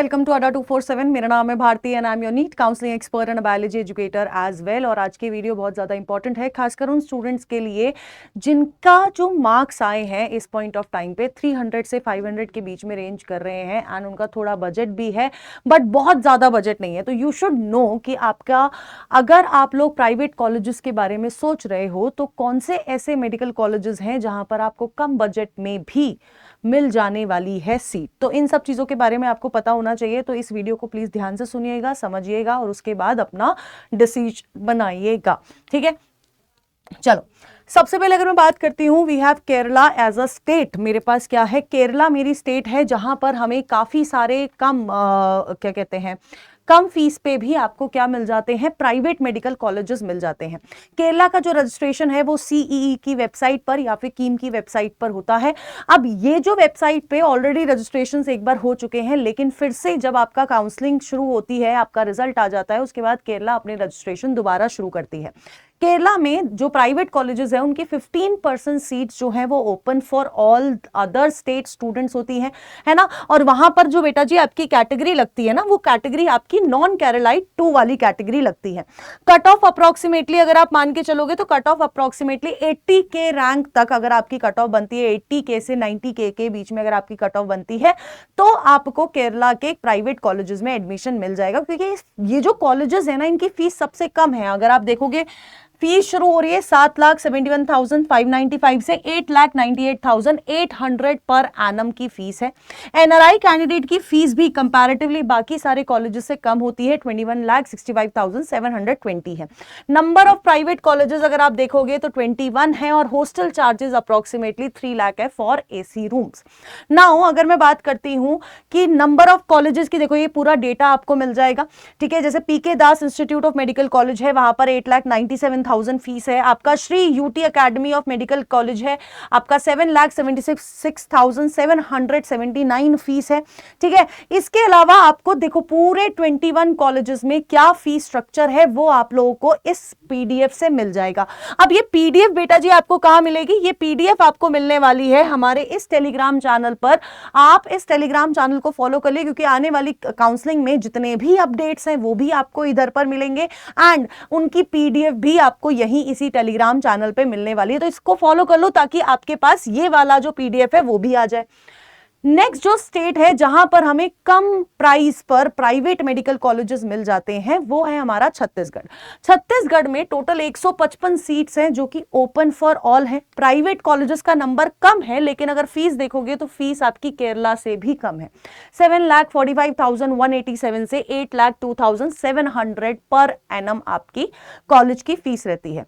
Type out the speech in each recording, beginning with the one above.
Welcome to अड्डा 247। मेरा नाम है Bharti and I am your NEET counselling expert and biology educator as well. और आज की वीडियो बहुत ज़्यादा इंपॉर्टेंट है, खासकर उन स्टूडेंट्स के लिए जिनका जो मार्क्स आए हैं इस पॉइंट ऑफ टाइम पे 300 से 500 के बीच में रेंज कर रहे हैं एंड उनका थोड़ा बजट भी है बट बहुत ज़्यादा बजट नहीं है। तो यू शुड नो कि आपका, अगर आप लोग प्राइवेट कॉलेजेस के बारे में सोच रहे हो तो कौन से ऐसे मेडिकल कॉलेजेस हैं जहां पर आपको कम बजट में भी मिल जाने वाली है सीट। तो इन सब चीज़ों के बारे में आपको पता होना चाहिए। तो इस वीडियो को प्लीज़ ध्यान से सुनिएगा, समझिएगा और उसके बाद अपना डिसीजन बनाइएगा। ठीक है, चलो सबसे पहले अगर मैं बात करती हूँ, we have Kerala as a state. मेरे पास क्या है, केरला मेरी स्टेट है जहां पर हमें काफ़ी सारे क्या कहते हैं, कम फीस पे भी आपको क्या मिल जाते हैं, प्राइवेट मेडिकल कॉलेजेस मिल जाते हैं। केरला का जो रजिस्ट्रेशन है वो सीईई की वेबसाइट पर या फिर कीम की वेबसाइट पर होता है। अब ये जो वेबसाइट पे ऑलरेडी रजिस्ट्रेशन एक बार हो चुके हैं, लेकिन फिर से जब आपका काउंसलिंग शुरू होती है, आपका रिजल्ट आ जाता है, उसके बाद केरला अपने रजिस्ट्रेशन दोबारा शुरू करती है। केरला में जो प्राइवेट कॉलेजेस हैं उनकी 15% सीट्स जो हैं वो open for all other state students होती हैं, है ना। और वहां पर जो बेटा जी आपकी कैटेगरी लगती है ना, वो कैटेगरी आपकी नॉन केरलाइट 2 वाली कैटेगरी लगती है। कट ऑफ अप्रोक्सीमेटली अगर आप मान के चलोगे तो कट ऑफ अप्रोक्सीमेटली 80 के रैंक तक अगर आपकी कट ऑफ बनती है, 80 के से 90 के बीच में अगर आपकी कट ऑफ बनती है तो आपको केरला के प्राइवेट कॉलेजेस में एडमिशन मिल जाएगा। क्योंकि ये जो कॉलेजेस है ना, इनकी फीस सबसे कम है। अगर आप देखोगे फीस शुरू हो रही है 7,71,595 से 8,98,800 पर एनम की फीस है। एनआरआई कैंडिडेट की फीस भी कंपैरेटिवली बाकी सारे कॉलेजेस से कम होती है, 21,65,720 है। नंबर ऑफ प्राइवेट कॉलेजेस अगर आप देखोगे तो 21 है और हॉस्टल चार्जेस अप्रोक्सीमेटली 3 लाख है फॉर एसी रूम्स। नाउ अगर मैं बात करती हूं कि नंबर ऑफ कॉलेजेस की, देखो ये पूरा डेटा आपको मिल जाएगा। ठीक है, जैसे पीके दास इंस्टीट्यूट ऑफ मेडिकल कॉलेज है, वहां पर 8,97,000 फीस है। आपका Shri UT academy of medical college है, आपका 7,76,779 फीस है। ठीक है, इसके अलावा आपको देखो पूरे 21 कॉलेजेस में क्या फीस स्ट्रक्चर है वो आप लोगों को इस पीडीएफ से मिल जाएगा। अब ये पीडीएफ बेटा जी आपको कहां मिलेगी, ये पीडीएफ आपको मिलने वाली है हमारे इस टेलीग्राम चैनल पर। आप इस टेलीग्राम चैनल को फॉलो कर ले, क्योंकि आने वाली काउंसलिंग में जितने भी अपडेट्स हैं वो भी आपको इधर पर मिलेंगे एंड उनकी पीडीएफ भी आपको यहीं इसी टेलीग्राम चैनल पे मिलने वाली है। तो इसको फॉलो कर लो ताकि आपके पास ये वाला जो पीडीएफ है वो भी आ जाए। नेक्स्ट जो स्टेट है जहां पर हमें कम प्राइस पर प्राइवेट मेडिकल कॉलेजेस मिल जाते हैं वो है हमारा छत्तीसगढ़। छत्तीसगढ़ में टोटल 155 सीट्स हैं जो कि ओपन फॉर ऑल है। प्राइवेट कॉलेजेस का नंबर कम है, लेकिन अगर फीस देखोगे तो फीस आपकी केरला से भी कम है। 7,45,187 से 8,02,700 पर एनम आपकी कॉलेज की फीस रहती है।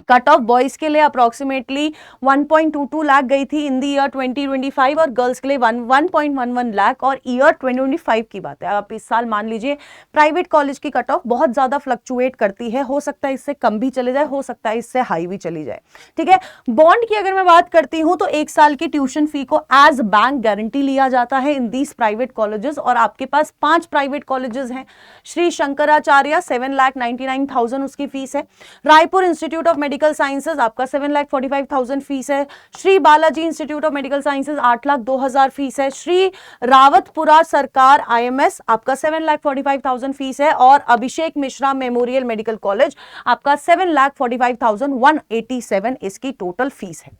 कट ऑफ बॉयज के लिए अप्रोक्सीमेटली 1.22 लाख गई थी इन दी ईयर 2025 और गर्ल्स के लिए 1.11 लाख। और ईयर 2025 की बात है, आप इस साल मान लीजिए प्राइवेट कॉलेज की कट ऑफ बहुत ज्यादा फ्लक्चुएट करती है, हो सकता है इससे कम भी चले जाए, हो सकता है इससे हाई भी चली जाए। ठीक है, बॉन्ड की अगर मैं बात करती हूं तो 1 साल की ट्यूशन फी को एज बैंक गारंटी लिया जाता है इन दीज प्राइवेट कॉलेजेस। और आपके पास 5 प्राइवेट कॉलेजेस हैं। श्री शंकराचार्य 7,99,000 उसकी फीस है। Raipur institute of medical sciences आपका 7,45,000 फीस है। Shri Balaji institute of medical sciences 8,02,000 fees है। श्री रावतपुरा सरकार आईएमएस आपका 7,45,000 फीस है। और Abhishek Mishra memorial medical college आपका 7,45,187 इसकी टोटल फीस है।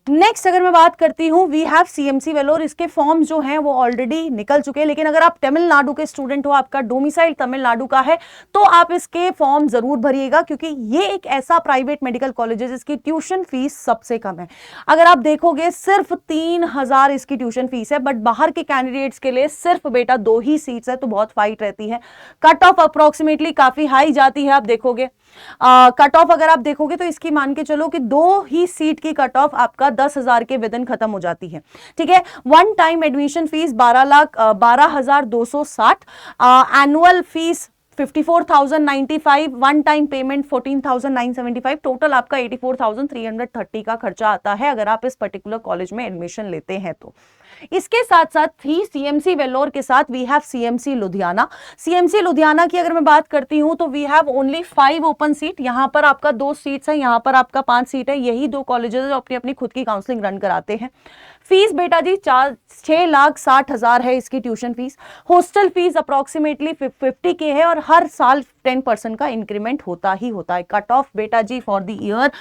नेक्स्ट अगर मैं बात करती हूं, वी हैव सीएमसी वेलोर। इसके फॉर्म्स जो हैं वो ऑलरेडी निकल चुके हैं, लेकिन अगर आप तमिलनाडु के स्टूडेंट हो, आपका डोमिसाइल तमिलनाडु का है, तो आप इसके फॉर्म जरूर भरिएगा, क्योंकि ये एक ऐसा प्राइवेट मेडिकल कॉलेज है जिसकी ट्यूशन फीस सबसे कम है। अगर आप देखोगे सिर्फ 3,000 इसकी ट्यूशन फीस है, बट बाहर के कैंडिडेट्स के लिए सिर्फ बेटा 2 ही सीट्स है, तो बहुत फाइट रहती है। कट ऑफ अप्रोक्सीमेटली काफी हाई जाती है। आप देखोगे कट ऑफ अगर आप देखोगे तो इसकी मान के चलो कि 2 ही सीट की कट ऑफ आपका 10,000 के विदिन खत्म हो जाती है। ठीक है, one time admission fees 12,0260, annual fees 54,095, one time payment 14,975, total आपका 84,330 का खर्चा आता है अगर आप इस पर्टिकुलर कॉलेज में एडमिशन लेते हैं तो। इसके साथ साथ ही सीएमसी वेल्लोर के साथ we have CMC Ludhiana. CMC Ludhiana की अगर मैं बात करती हूं तो we have only 5 open seat. यहां पर आपका 2 सीट्स है, यहां पर आपका 5 सीट है। यही 2 कॉलेजेस अपनी अपनी खुद की काउंसलिंग रन कराते हैं। फीस बेटा जी 6,60,000 है इसकी tuition fees. Hostel fees approximately 50 के है और हर साल 10% का इंक्रीमेंट होता ही होता है। कट ऑफ बेटा जी फॉर द ईयर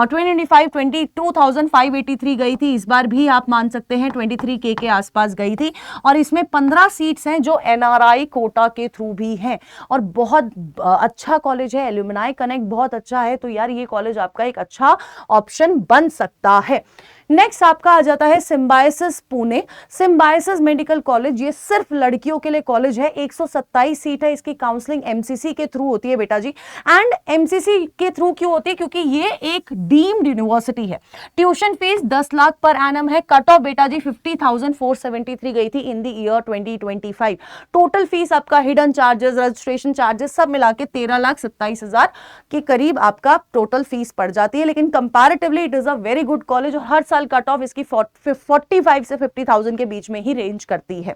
2025 22,583 गई थी, इस बार भी आप मान सकते हैं 23K के आसपास गई थी। और इसमें 15 सीट्स हैं जो NRI कोटा के थ्रू भी हैं और बहुत अच्छा कॉलेज है। एल्यूमिनाई कनेक्ट बहुत अच्छा है, तो यार ये कॉलेज आपका एक अच्छा ऑप्शन बन सकता है। नेक्स्ट आपका आ जाता है symbiosis Pune. Symbiosis medical college, ये सिर्फ लड़कियों के लिए कॉलेज है। 127 सीट है, इसकी काउंसलिंग MCC के थ्रू होती है बेटा जी। एंड MCC के थ्रू क्यों होती है? क्योंकि ये एक डीम्ड यूनिवर्सिटी है। Tuition fees 10 lakh per annum है। कट ऑफ बेटा जी 50,473 गई थी in the year 2025। Total fees आपका हिडन चार्जेस, रजिस्ट्रेशन चार्जेस सब मिला के 13,27,000 के करीब आपका टोटल फीस पड़ जाती है। लेकिन comparatively it is a very good college और हर साल कट ऑफ इसकी 45 से 50,000 के बीच में ही रेंज करती है।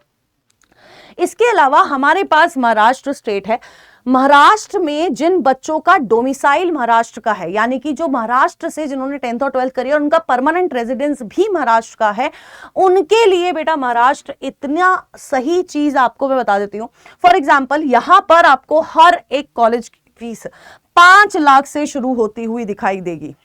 इसके अलावा हमारे पास महाराष्ट्र स्टेट है। महाराष्ट्र में जिन बच्चों का डोमिसाइल महाराष्ट्र का है, यानी कि जो महाराष्ट्र से जिन्होंने 10th और 12th करी और उनका परमानेंट रेजिडेंस भी महाराष्ट्र का है, उनके लिए बेटा महाराष्ट्र इतना सही चीज आपको मैं बता देती हूं। फॉर एग्जाम्पल यहां पर आपको हर एक कॉलेज की फीस 5 लाख से शुरू होती हुई दिखाई देगी,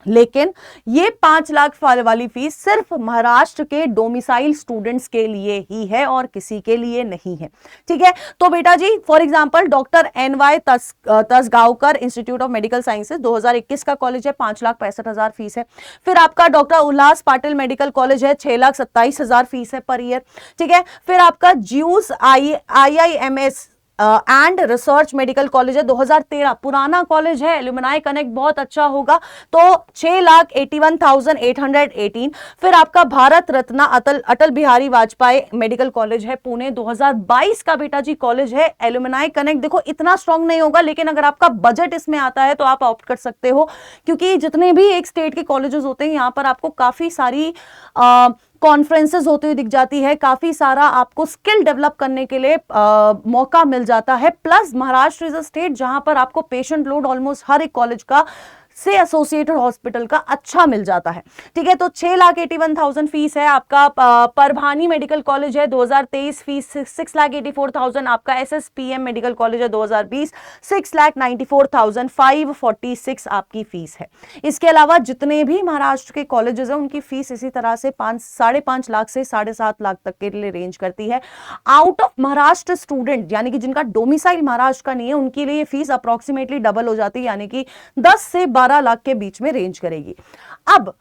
लेकिन ये 5 लाख वाली फीस सिर्फ महाराष्ट्र के डोमिसाइल स्टूडेंट्स के लिए ही है और किसी के लिए नहीं है। ठीक है, तो बेटा जी for example doctor NY Tasgaonkar institute of medical sciences 2021 का कॉलेज है, 5,65,000 फीस है। फिर आपका doctor Ullas Patil medical college है, 6,27,000 फीस है पर ईयर। ठीक है, फिर आपका juice IIMS and research medical college है, 2013 पुराना कॉलेज है। एल्यूमिनाई कनेक्ट बहुत अच्छा होगा, तो 6,81,818। फिर आपका भारत रत्न अटल बिहारी वाजपेयी मेडिकल कॉलेज है पुणे, 2022 का बेटा जी कॉलेज है। एल्यूमिनाई कनेक्ट देखो इतना स्ट्रांग नहीं होगा, लेकिन अगर आपका बजट इसमें आता है तो आप ऑप्ट कर सकते हो, क्योंकि जितने भी एक स्टेट के कॉलेजेस होते हैं यहां पर आपको काफी सारी कॉन्फ्रेंसेस होती हुई दिख जाती है, काफी सारा आपको स्किल डेवलप करने के लिए मौका मिल जाता है। Plus Maharashtra is a state जहां पर आपको पेशेंट लोड ऑलमोस्ट हर एक कॉलेज का से एसोसिएटेड हॉस्पिटल का अच्छा मिल जाता है। ठीक है, तो 6,81,000 फीस है आपका। परभानी मेडिकल कॉलेज है 2023 फीस 6,84,000। आपका SSPM मेडिकल कॉलेज है 2020 6,94,546 आपकी फीस है। इसके अलावा जितने भी महाराष्ट्र के कॉलेजेस हैं उनकी फीस इसी तरह से 5.5 लाख से 7.5 लाख तक के लिए रेंज करती है। आउट ऑफ महाराष्ट्र स्टूडेंट यानी कि जिनका डोमिसाइल महाराष्ट्र का नहीं है, उनके लिए फीस अप्रोक्सीमेटली डबल हो जाती है, यानी कि 10 से 12 लाख के बीच में रेंज करेगी। अब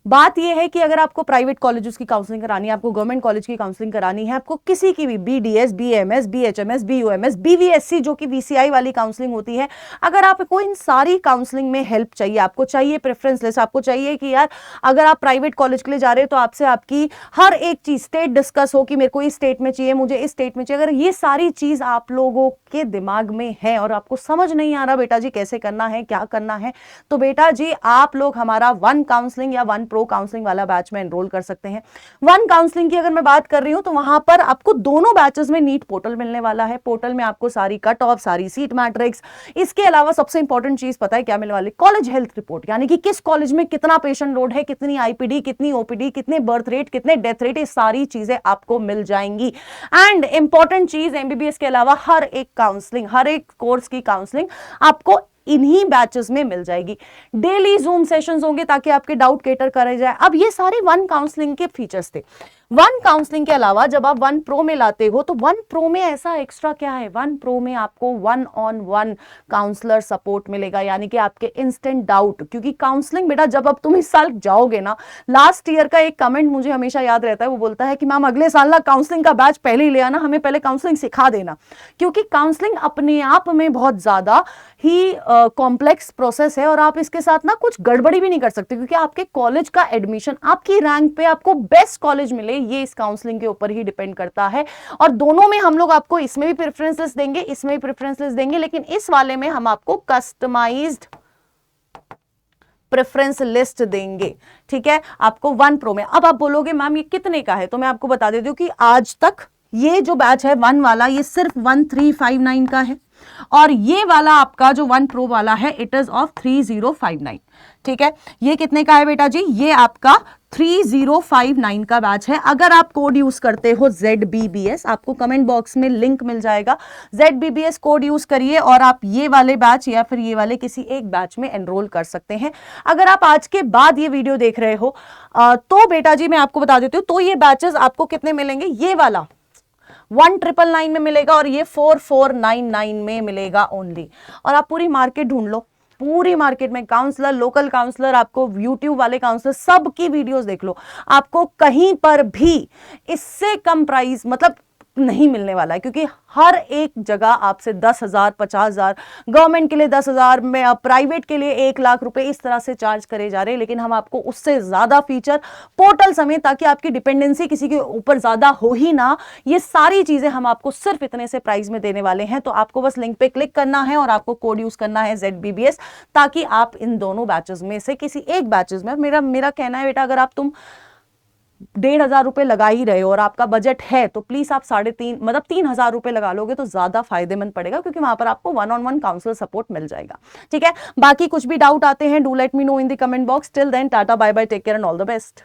बात यह है कि अगर आपको प्राइवेट कॉलेजेस की काउंसलिंग करानी है, आपको गवर्नमेंट कॉलेज की काउंसलिंग करानी है, आपको किसी की भी BDS, BAMS, BHMS, BUMS, BVSC जो कि VCI वाली काउंसलिंग होती है, अगर आपको इन सारी काउंसलिंग में हेल्प चाहिए, आपको चाहिए प्रेफरेंस लिस्ट, आपको चाहिए कि यार अगर आप प्राइवेट कॉलेज के लिए जा रहे हो तो आपसे आपकी हर एक चीज स्टेट डिस्कस हो कि मेरे को इस स्टेट में चाहिए, मुझे इस स्टेट में चाहिए, अगर ये सारी चीज आप लोगों के दिमाग में है और आपको समझ नहीं आ रहा बेटा जी कैसे करना है, क्या करना है, तो बेटा जी आप लोग हमारा वन काउंसलिंग या वन प्रो काउंसलिंग वाला बैच में एनरोल कर सकते हैं। वन काउंसलिंग की अगर मैं बात कर रही हूं तो वहां पर आपको दोनों बैचेस में नीट पोर्टल मिलने वाला है। पोर्टल में आपको सारी कट ऑफ, सारी सीट मैट्रिक्स, इसके अलावा सबसे इंपॉर्टेंट चीज पता है क्या मिलने वाली? कॉलेज हेल्थ रिपोर्ट, यानी कि किस कॉलेज में कितना पेशेंट लोड है, कितनी IPD, कितनी OPD, कितने बर्थ रेट, कितने डेथ रेट, ये सारी चीजें आपको मिल जाएंगी। एंड इंपॉर्टेंट चीज MBBS के अलावा हर एक काउंसलिंग, हर एक कोर्स की काउंसलिंग आपको इन्हीं बैचेस में मिल जाएगी। डेली जूम सेशंस होंगे ताकि आपके डाउट कैटर करे जाए। अब ये सारे वन काउंसलिंग के फीचर्स थे। वन काउंसलिंग के अलावा जब आप वन प्रो में लाते हो तो वन प्रो में ऐसा एक्स्ट्रा क्या है? वन प्रो में आपको 1-on-1 काउंसलर सपोर्ट मिलेगा, यानी कि आपके इंस्टेंट डाउट, क्योंकि काउंसलिंग बेटा जब अब तुम इस साल जाओगे ना, लास्ट ईयर का एक कमेंट मुझे हमेशा याद रहता है, वो बोलता है कि मैम अगले साल ना काउंसलिंग का बैच पहले ही ले आना, हमें पहले काउंसलिंग सिखा देना, क्योंकि काउंसलिंग अपने आप में बहुत ज्यादा ही कॉम्प्लेक्स प्रोसेस है और आप इसके साथ ना कुछ गड़बड़ी भी नहीं कर सकते, क्योंकि आपके कॉलेज का एडमिशन, आपकी रैंक पे आपको बेस्ट कॉलेज मिले, ये इस काउंसलिंग के ऊपर ही डिपेंड करता है। और दोनों में हम लोग आपको इसमें भी प्रेफरेंस लिस्ट देंगे, इसमें भी प्रेफरेंस लिस्ट देंगे, लेकिन इस वाले में हम आपको कस्टमाइज्ड प्रेफरेंस लिस्ट देंगे। ठीक है, आपको वन प्रो में। अब आप बोलोगे मैम ये कितने का है, तो मैं आपको बता देती हूँ कि आज तक ये जो बैच है वन वाला, ये सिर्फ 1359 का है, और ये वाला आपका जो वन प्रो वाला है इट इज ऑफ 3059। ठीक है, ये कितने का है बेटा जी? ये आपका 3059 का बैच है। अगर आप कोड यूज करते हो ZBBS, आपको कमेंट बॉक्स में लिंक मिल जाएगा, ZBBS कोड यूज करिए और आप ये वाले बैच या फिर ये वाले किसी एक बैच में एनरोल कर सकते हैं। अगर आप आज के बाद ये वीडियो देख रहे हो तो बेटा जी मैं आपको बता देती हूँ, तो ये बैचेस आपको कितने मिलेंगे, ये वाला 1999 में मिलेगा और ये 4499 में मिलेगा ओनली। और आप पूरी मार्केट ढूंढ लो, पूरी मार्केट में काउंसलर, लोकल काउंसलर, आपको यूट्यूब वाले काउंसलर, सबकी वीडियोस देख लो, आपको कहीं पर भी इससे कम प्राइस मतलब नहीं मिलने वाला है, क्योंकि हर एक जगह आपसे 10,000, 50,000, गवर्नमेंट के लिए 10,000 में, प्राइवेट के लिए 1,00,000 रुपए इस तरह से चार्ज करे जा रहे हैं। लेकिन हम आपको उससे ज्यादा फीचर, पोर्टल समेत, ताकि आपकी डिपेंडेंसी किसी के ऊपर ज्यादा हो ही ना, ये सारी चीजें हम आपको सिर्फ इतने से प्राइस में देने वाले हैं। तो आपको बस लिंक पे क्लिक करना है और आपको कोड यूज करना है ZBBS, ताकि आप इन दोनों बैचेस में से किसी एक बैचेस में, मेरा कहना है बेटा, अगर आप तुम 1,500 रुपए लगा ही रहे हो और आपका बजट है, तो प्लीज आप 3,500 मतलब 3,000 रुपए लगा लोगे तो ज्यादा फायदेमंद पड़ेगा, क्योंकि वहां पर आपको 1-on-1 काउंसलर सपोर्ट मिल जाएगा। ठीक है, बाकी कुछ भी डाउट आते हैं, do let me know in the comment box. Till then tata bye bye, take care and all the best.